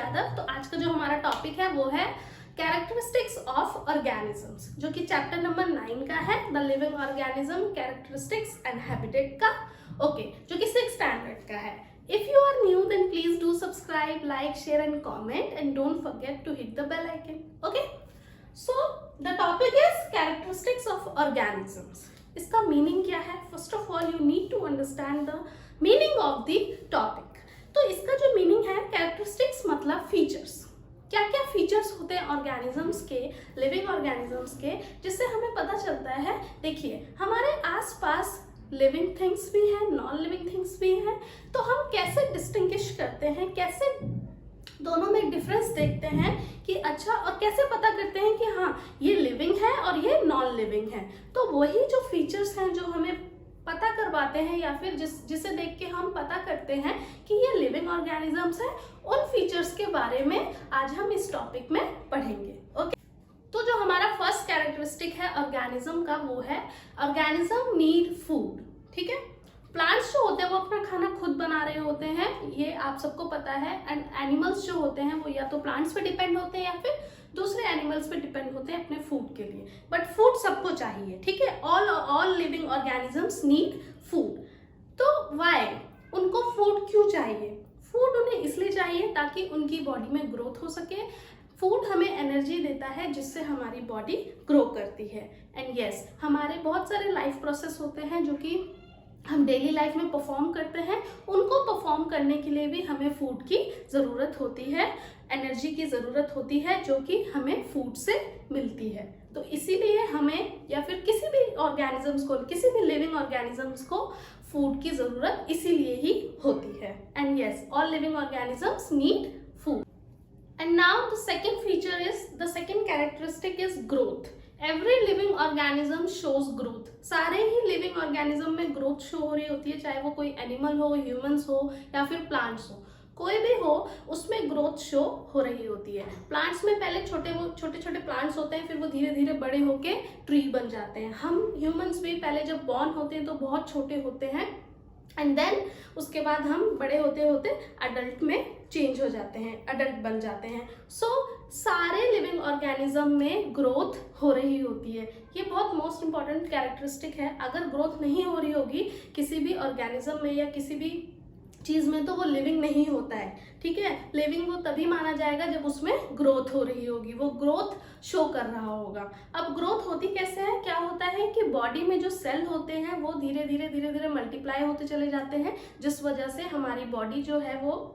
यादव। तो आज का जो हमारा टॉपिक है वो है कैरेक्टरिस्टिक्स ऑफ ऑर्गेनिजम्स, जो कि चैप्टर नंबर 9 का है, the living organism characteristics and habitat का। ओके, जो कि 6th स्टैंडर्ड का है। If you are new, then please do subscribe, like, share and comment, and don't forget to hit the bell icon. Okay? So the topic is characteristics of organisms. इसका meaning क्या है? First of all you need to understand the meaning of the topic. तो इसका जो meaning है, characteristics मतलब features. क्या क्या फीचर्स होते हैं ऑर्गेनिजम्स के, लिविंग ऑर्गेनिजम्स के, जिससे हमें पता चलता है। देखिए, हमारे आसपास लिविंग थिंग्स भी हैं, नॉन लिविंग थिंग्स भी हैं, तो हम कैसे डिस्टिंग्विश करते हैं, कैसे दोनों में डिफरेंस देखते हैं कि अच्छा, और कैसे पता करते हैं कि हाँ ये लिविंग है और ये नॉन लिविंग है। तो वही जो फीचर्स हैं जो हमें पता करवाते हैं, या फिर जिसे देख के हम पता करते हैं कि ये लिविंग ऑर्गेनिजम्स है, उन फीचर्स के बारे में आज हम इस टॉपिक में पढ़ेंगे। ओके, तो जो हमारा फर्स्ट कैरेक्टरिस्टिक है ऑर्गेनिज्म का वो है ऑर्गेनिज्म नीड फूड। ठीक है, प्लांट्स जो होते हैं वो अपना खाना खुद बना रहे होते हैं, ये आप सबको पता है। एंड एनिमल्स जो होते हैं वो या तो प्लांट्स पे डिपेंड होते हैं या फिर दूसरे एनिमल्स पे डिपेंड होते हैं अपने फूड के लिए, बट फूड सबको चाहिए। ठीक है, all living organisms need food. तो वाई उनको फूड क्यों चाहिए? फूड उन्हें इसलिए चाहिए ताकि उनकी बॉडी में ग्रोथ हो सके। फूड हमें एनर्जी देता है जिससे हमारी बॉडी ग्रो करती है। एंड यस, हमारे बहुत सारे लाइफ प्रोसेस होते हैं जो कि हम डेली लाइफ में परफॉर्म करते हैं, उनको परफॉर्म करने के लिए भी हमें फूड की ज़रूरत होती है, एनर्जी की ज़रूरत होती है, जो कि हमें फूड से मिलती है। तो इसीलिए हमें या फिर किसी भी ऑर्गेनिजम्स को, किसी भी लिविंग ऑर्गेनिजम्स को फूड की ज़रूरत इसीलिए ही होती है। And yes, all living organisms need food. And now the second characteristic is growth. Every living organism shows growth. सारे ही लिविंग ऑर्गेनिज्म में ग्रोथ शो हो रही होती है, चाहे वो कोई एनिमल हो, ह्यूमंस हो या फिर प्लांट्स हो, कोई भी हो, उसमें ग्रोथ शो हो रही होती है। प्लांट्स में पहले छोटे छोटे प्लांट्स होते हैं, फिर वो धीरे धीरे बड़े होके ट्री बन जाते हैं। हम ह्यूमंस भी पहले जब बॉर्न होते हैं तो बहुत छोटे होते हैं, एंड देन उसके बाद हम बड़े होते होते अडल्ट में चेंज हो जाते हैं, अडल्ट बन जाते हैं। सो सारे लिविंग ऑर्गेनिज्म में ग्रोथ हो रही होती है। ये बहुत मोस्ट इंपॉर्टेंट कैरेक्टरिस्टिक है। अगर ग्रोथ नहीं हो रही होगी किसी भी ऑर्गेनिज्म में या किसी भी चीज़ में, तो वो लिविंग नहीं होता है। ठीक है, लिविंग वो तभी माना जाएगा जब उसमें ग्रोथ हो रही होगी, वो ग्रोथ शो कर रहा होगा। अब ग्रोथ होती कैसे है? क्या होता है कि बॉडी में जो सेल होते हैं वो धीरे धीरे मल्टीप्लाई होते चले जाते हैं, जिस वजह से हमारी बॉडी जो है वो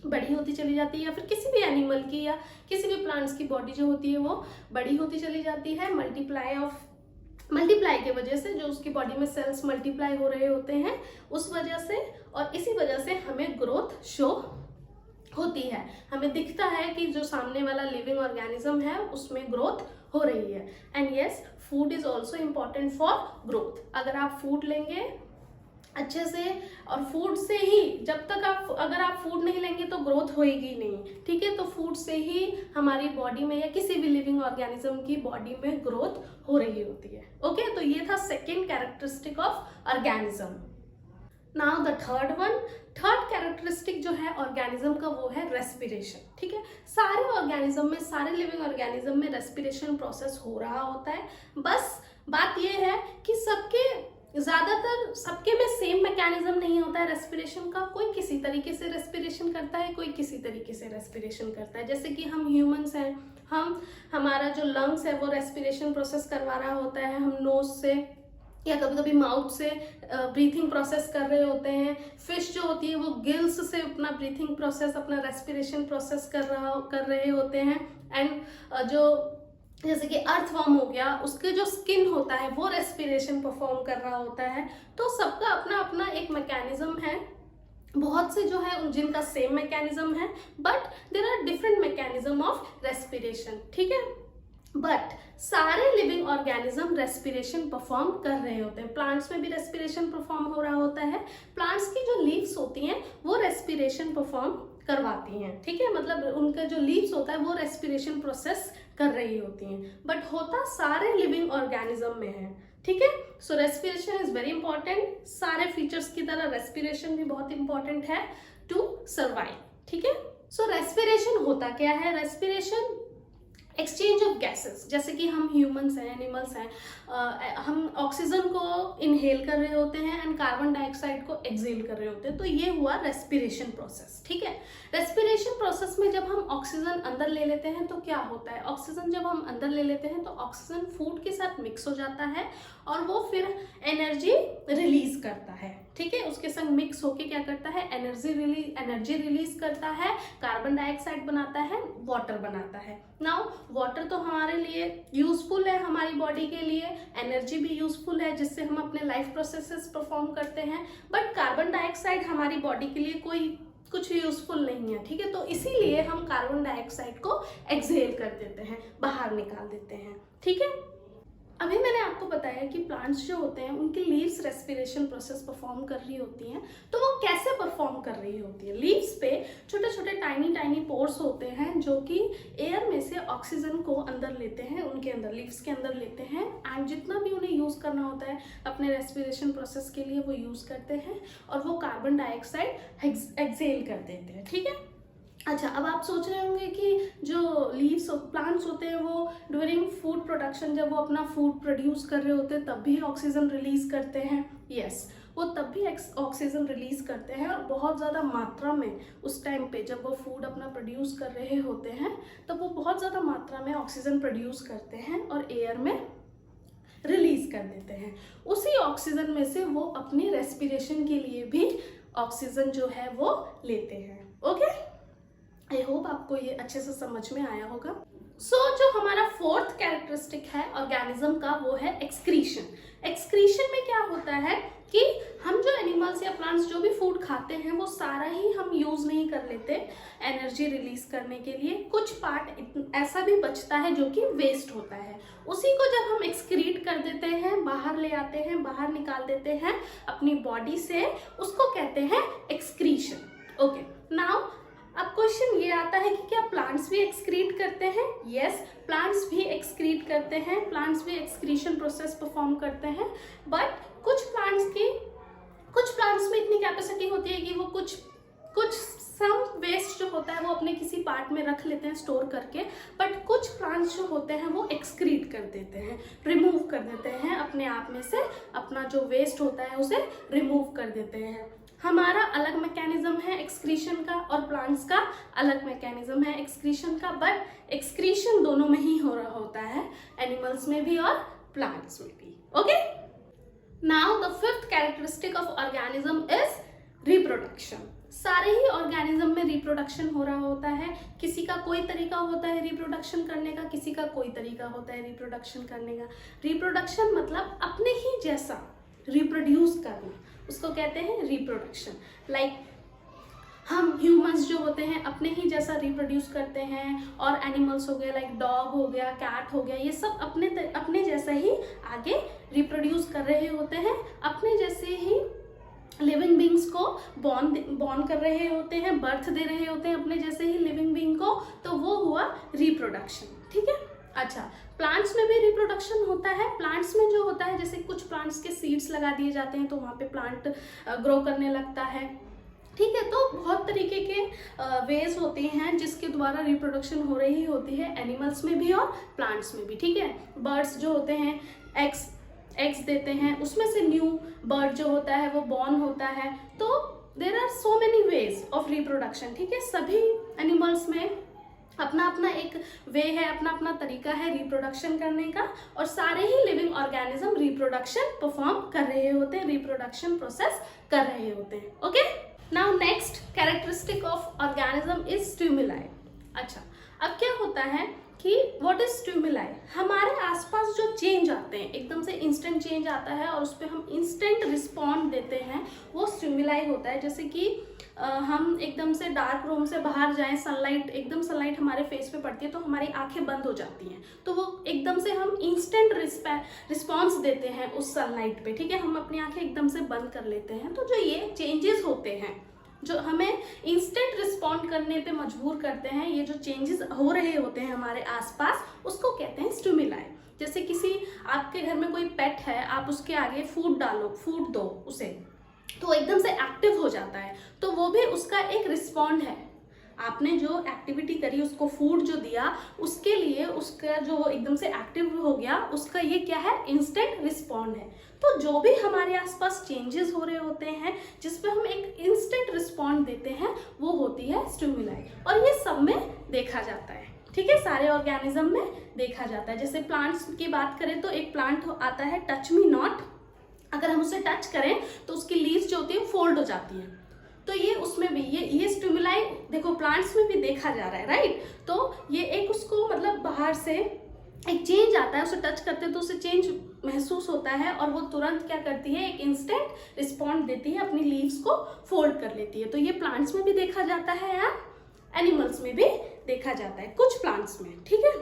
बड़ी होती चली जाती है, या फिर किसी भी एनिमल की या किसी भी प्लांट्स की बॉडी जो होती है वो बड़ी होती चली जाती है। मल्टीप्लाई के वजह से, जो उसकी बॉडी में सेल्स मल्टीप्लाई हो रहे होते हैं उस वजह से, और इसी वजह से हमें ग्रोथ शो होती है। हमें दिखता है कि जो सामने वाला लिविंग ऑर्गेनिज्म है उसमें ग्रोथ हो रही है। And yes, food is also important for growth. अगर आप फूड लेंगे अच्छे से, और फूड से ही, जब तक अगर आप फूड नहीं लेंगे तो ग्रोथ होएगी नहीं। ठीक है, तो फूड से ही हमारी बॉडी में या किसी भी लिविंग ऑर्गेनिज्म की बॉडी में ग्रोथ हो रही होती है। ओके, तो ये था second characteristic of organism. Now the third characteristic जो है ऑर्गेनिज्म का वो है रेस्पिरेशन। ठीक है, सारे ऑर्गेनिज्म में, सारे लिविंग ऑर्गेनिज्म में रेस्पिरेशन प्रोसेस हो रहा होता है। बस बात ये है कि ज्यादातर सबके में सेम मैकेनिज्म नहीं होता है रेस्पिरेशन का। कोई किसी तरीके से रेस्पिरेशन करता है, कोई किसी तरीके से रेस्पिरेशन करता है। जैसे कि हम ह्यूमंस हैं, हमारा जो लंग्स है वो रेस्पिरेशन प्रोसेस करवा रहा होता है, हम नोज से या कभी कभी माउथ से ब्रीथिंग प्रोसेस कर रहे होते हैं। फिश जो होती है वो गिल्स से अपना ब्रीथिंग प्रोसेस, अपना रेस्पिरेशन प्रोसेस कर रहे होते हैं। एंड जो जैसे कि अर्थवर्म हो गया, उसके जो स्किन होता है वो रेस्पिरेशन परफॉर्म कर रहा होता है। तो सबका अपना अपना एक मैकेनिज्म है। बहुत से जो है जिनका सेम मैकेनिज्म है, but there are different mechanism of respiration. ठीक है, बट सारे लिविंग ऑर्गेनिज्म रेस्पिरेशन परफॉर्म कर रहे होते हैं। प्लांट्स में भी रेस्पिरेशन परफॉर्म हो रहा होता है। प्लांट्स की जो लीव्स होती हैं वो रेस्पिरेशन परफॉर्म करवाती हैं। ठीक है, मतलब उनका जो लीव्स होता है वो रेस्पिरेशन प्रोसेस कर रही होती हैं, बट होता सारे लिविंग ऑर्गेनिज्म में है। ठीक है, सो रेस्पिरेशन इज वेरी इंपॉर्टेंट। सारे फीचर्स की तरह रेस्पिरेशन भी बहुत इंपॉर्टेंट है टू सर्वाइव। ठीक है, सो रेस्पिरेशन होता क्या है? रेस्पिरेशन एक्सचेंज ऑफ गैसेस, जैसे कि हम ह्यूमंस हैं, एनिमल्स हैं, हम ऑक्सीजन को इनहेल कर रहे होते हैं एंड कार्बन डाइऑक्साइड को एक्सहेल कर रहे होते हैं, तो ये हुआ रेस्पिरेशन प्रोसेस। ठीक है, रेस्पिरेशन प्रोसेस में जब हम ऑक्सीजन अंदर ले लेते हैं तो क्या होता है? ऑक्सीजन जब हम अंदर ले लेते हैं तो ऑक्सीजन फूड के साथ मिक्स हो जाता है और वो फिर एनर्जी रिलीज करता है। ठीक है, उसके संग मिक्स होके क्या करता है? एनर्जी रिलीज करता है, कार्बन डाइऑक्साइड बनाता है, वाटर बनाता है। नाउ वाटर तो हमारे लिए यूजफुल है, हमारी बॉडी के लिए, एनर्जी भी यूजफुल है जिससे हम अपने लाइफ प्रोसेसेस परफॉर्म करते हैं, बट कार्बन डाइऑक्साइड हमारी बॉडी के लिए कुछ यूजफुल नहीं है। ठीक है, तो इसीलिए हम कार्बन डाइऑक्साइड को एक्सहेल कर देते हैं, बाहर निकाल देते हैं। ठीक है, अभी मैंने आपको बताया कि प्लांट्स जो होते हैं उनकी लीव्स रेस्पिरेशन प्रोसेस परफॉर्म कर रही होती हैं, तो वो कैसे परफॉर्म कर रही होती है? लीव्स पे छोटे छोटे टाइनी पोर्स होते हैं जो कि एयर में से ऑक्सीजन को अंदर लेते हैं, उनके अंदर लीव्स के अंदर लेते हैं, एंड जितना भी उन्हें यूज करना होता है अपने रेस्पिरेशन प्रोसेस के लिए वो यूज करते हैं और वो कार्बन डाइऑक्साइड एक्सहेल कर देते हैं। ठीक है, अच्छा, अब आप सोच रहे होंगे कि जो लीव्स प्लांट्स होते हैं वो ड्यूरिंग फूड प्रोडक्शन, जब वो अपना फूड प्रोड्यूस कर रहे होते हैं तब भी ऑक्सीजन रिलीज करते हैं। यस, वो तब भी ऑक्सीजन रिलीज करते हैं और बहुत ज़्यादा मात्रा में उस टाइम पे जब वो फूड अपना प्रोड्यूस कर रहे होते हैं तब वो बहुत ज़्यादा मात्रा में ऑक्सीजन प्रोड्यूस करते हैं और एयर में रिलीज कर देते हैं। उसी ऑक्सीजन में से वो अपनी रेस्पिरेशन के लिए भी ऑक्सीजन जो है वो लेते हैं। ओके, आई होप आपको ये अच्छे से समझ में आया होगा। जो हमारा फोर्थ कैरेक्टरिस्टिक है ऑर्गेनिज्म का वो है एक्सक्रीशन। एक्सक्रीशन में क्या होता है कि हम जो एनिमल्स या प्लांट्स जो भी फूड खाते हैं वो सारा ही हम यूज नहीं कर लेते एनर्जी रिलीज करने के लिए, कुछ पार्ट ऐसा भी बचता है जो कि वेस्ट होता है, उसी को जब हम एक्सक्रीट कर देते हैं, बाहर ले आते हैं, बाहर निकाल देते हैं अपनी बॉडी से, उसको कहते हैं एक्सक्रीशन। ओके, नाउ अब क्वेश्चन ये आता है कि क्या प्लांट्स भी एक्सक्रीट करते हैं? यस, प्लांट्स भी एक्सक्रीट करते हैं, प्लांट्स भी एक्सक्रीशन प्रोसेस परफॉर्म करते हैं, बट कुछ प्लांट्स में इतनी कैपेसिटी होती है कि वो कुछ सम वेस्ट जो होता है वो अपने किसी पार्ट में रख लेते हैं स्टोर करके, बट कुछ प्लांट्स जो होते हैं वो एक्सक्रीट कर देते हैं, रिमूव कर देते हैं अपने आप में से, अपना जो वेस्ट होता है उसे रिमूव कर देते हैं। हमारा अलग मैकेनिज्म है एक्सक्रीशन का और प्लांट्स का अलग मैकेनिज्म है एक्सक्रीशन का, बट एक्सक्रीशन दोनों में ही हो रहा होता है, एनिमल्स में भी और प्लांट्स में भी। Okay, now the fifth characteristic of organism is reproduction. सारे ही ऑर्गेनिज्म में रिप्रोडक्शन हो रहा होता है, किसी का कोई तरीका होता है रिप्रोडक्शन करने का, किसी का कोई तरीका होता है रिप्रोडक्शन करने का। रिप्रोडक्शन मतलब अपने ही जैसा रिप्रोड्यूस करना, उसको कहते हैं रिप्रोडक्शन। लाइक हम ह्यूमंस जो होते हैं अपने ही जैसा रिप्रोड्यूस करते हैं, और एनिमल्स हो गया लाइक डॉग हो गया, कैट हो गया, ये सब अपने जैसा ही आगे रिप्रोड्यूस कर रहे होते हैं, अपने जैसे ही लिविंग बींग्स को बॉर्न कर रहे होते हैं, बर्थ दे रहे होते हैं अपने जैसे ही लिविंग बींग को, तो वो हुआ रिप्रोडक्शन। ठीक है, अच्छा, प्लांट्स में भी रिप्रोडक्शन होता है। प्लांट्स में जो होता है, जैसे कुछ प्लांट्स के सीड्स लगा दिए जाते हैं तो वहाँ पे प्लांट ग्रो करने लगता है। ठीक है, तो बहुत तरीके के वेज होते हैं जिसके द्वारा रिप्रोडक्शन हो रही होती है, एनिमल्स में भी और प्लांट्स में भी। ठीक है, बर्ड्स जो होते हैं एग्स देते हैं, उसमें से न्यू बर्ड जो होता है वो बॉर्न होता है। तो there are so many ways of reproduction. ठीक है, सभी एनिमल्स में अपना अपना एक वे है, अपना अपना तरीका है रिप्रोडक्शन करने का, और सारे ही लिविंग ऑर्गेनिज्म रिप्रोडक्शन परफॉर्म कर रहे होते हैं, रिप्रोडक्शन प्रोसेस कर रहे होते हैं। Okay, now next characteristic of organism is stimuli. अच्छा, अब क्या होता है कि व्हाट इज स्टिमुलाई? हमारे आसपास जो चेंज आते हैं, एकदम से इंस्टेंट चेंज आता है और उस पर हम इंस्टेंट रिस्पॉन्ड देते हैं, वो स्टिमुलाई होता है। जैसे कि हम एकदम से डार्क रूम से बाहर जाएं, सनलाइट हमारे फेस पे पड़ती है तो हमारी आंखें बंद हो जाती हैं, तो वो एकदम से हम इंस्टेंट रिस्पॉन्स देते हैं उस सनलाइट पे। ठीक है, हम अपनी आंखें एकदम से बंद कर लेते हैं। तो जो ये चेंजेस होते हैं जो हमें इंस्टेंट रिस्पॉन्ड करने पे मजबूर करते हैं, ये जो चेंजेस हो रहे होते हैं हमारे आसपास, उसको कहते हैं स्टिमुलाई। जैसे किसी आपके घर में कोई पेट है, आप उसके आगे फूड दो उसे, तो एकदम से एक्टिव हो जाता है, तो वो भी उसका एक रिस्पॉन्ड है, आपने जो एक्टिविटी करी, उसको फूड जो दिया, उसके लिए उसका जो एकदम से एक्टिव हो गया, उसका ये क्या है, इंस्टेंट रिस्पॉन्ड है। तो जो भी हमारे आसपास चेंजेस हो रहे होते हैं जिसपे हम एक इंस्टेंट रिस्पॉन्ड देते हैं, वो होती है स्टिमुलाई, और ये सब में देखा जाता है, ठीक है, सारे ऑर्गेनिज्म में देखा जाता है। जैसे प्लांट्स की बात करें तो एक प्लांट आता है टच मी नॉट, अगर हम उसे टच करें तो उसकी लीव्स जो होती है फोल्ड हो जाती है। तो ये उसमें भी ये स्टिमुलाई देखो प्लांट्स में भी देखा जा रहा है, राइट। तो ये एक उसको मतलब बाहर से एक चेंज आता है, उसे टच करते हैं तो उसे चेंज महसूस होता है, और वो तुरंत क्या करती है, एक इंस्टेंट रिस्पॉन्ड देती है, अपनी लीव्स को फोल्ड कर लेती है। तो ये प्लांट्स में भी देखा जाता है या एनिमल्स में भी देखा जाता है, कुछ प्लांट्स में, ठीक है।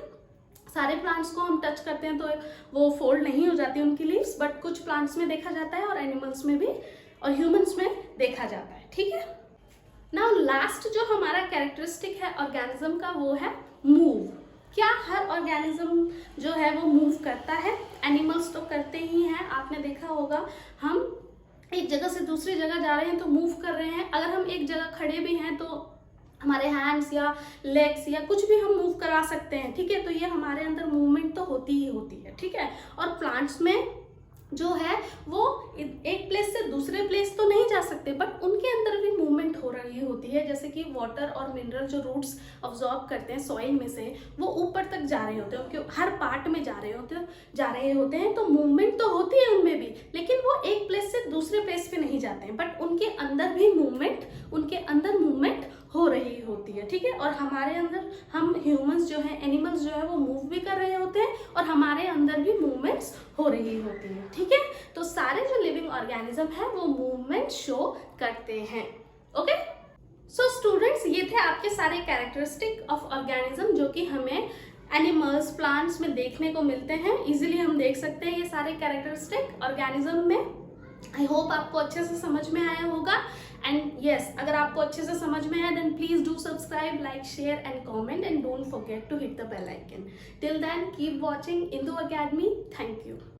सारे प्लांट्स को हम टच करते हैं तो वो फोल्ड नहीं हो जाती उनकी लीव्स, बट कुछ प्लांट्स में देखा जाता है और एनिमल्स में भी और ह्यूमंस में देखा जाता है, ठीक है। नाउ लास्ट जो हमारा कैरेक्टरिस्टिक है ऑर्गेनिज्म का, वो है मूव। क्या हर ऑर्गेनिज्म जो है वो मूव करता है? एनिमल्स तो करते ही हैं, आपने देखा होगा, हम एक जगह से दूसरी जगह जा रहे हैं तो मूव कर रहे हैं। अगर हम एक जगह खड़े भी हैं तो हमारे हैंड्स या लेग्स या कुछ भी हम मूव करा सकते हैं, ठीक है। तो ये हमारे अंदर मूवमेंट तो होती ही होती है, ठीक है। और प्लांट्स में जो है वो एक प्लेस से दूसरे प्लेस तो नहीं जा सकते, बट उनके अंदर भी मूवमेंट हो रही होती है। जैसे कि वाटर और मिनरल जो रूट्स अब्जॉर्ब करते हैं सॉइल में से, वो ऊपर तक जा रहे होते हैं, उनके हर पार्ट में जा रहे होते हैं। तो मूवमेंट तो होती है उनमें भी, लेकिन वो एक प्लेस से दूसरे प्लेस पे नहीं जाते हैं, बट उनके अंदर भी मूवमेंट हो रही होती है, ठीक है। और हमारे अंदर हम ह्यूमंस जो है, एनिमल्स जो है वो मूव भी कर रहे होते हैं और हमारे अंदर भी मूवमेंट्स हो रही होती है, ठीक है। तो सारे जो लिविंग ऑर्गेनिज्म है वो मूवमेंट शो करते हैं, ओके। सो स्टूडेंट्स, ये थे आपके सारे कैरेक्टरिस्टिक ऑफ ऑर्गेनिज्म जो कि हमें एनिमल्स, प्लांट्स में देखने को मिलते हैं। इजीली हम देख सकते हैं ये सारे कैरेक्टरिस्टिक ऑर्गेनिज्म में। आई होप आपको अच्छे से समझ में आया होगा। एंड यस, अगर आपको अच्छे से समझ में आया then please do subscribe, like, share and comment, and don't forget to hit the bell icon. Till then keep watching Indu Academy. Thank you.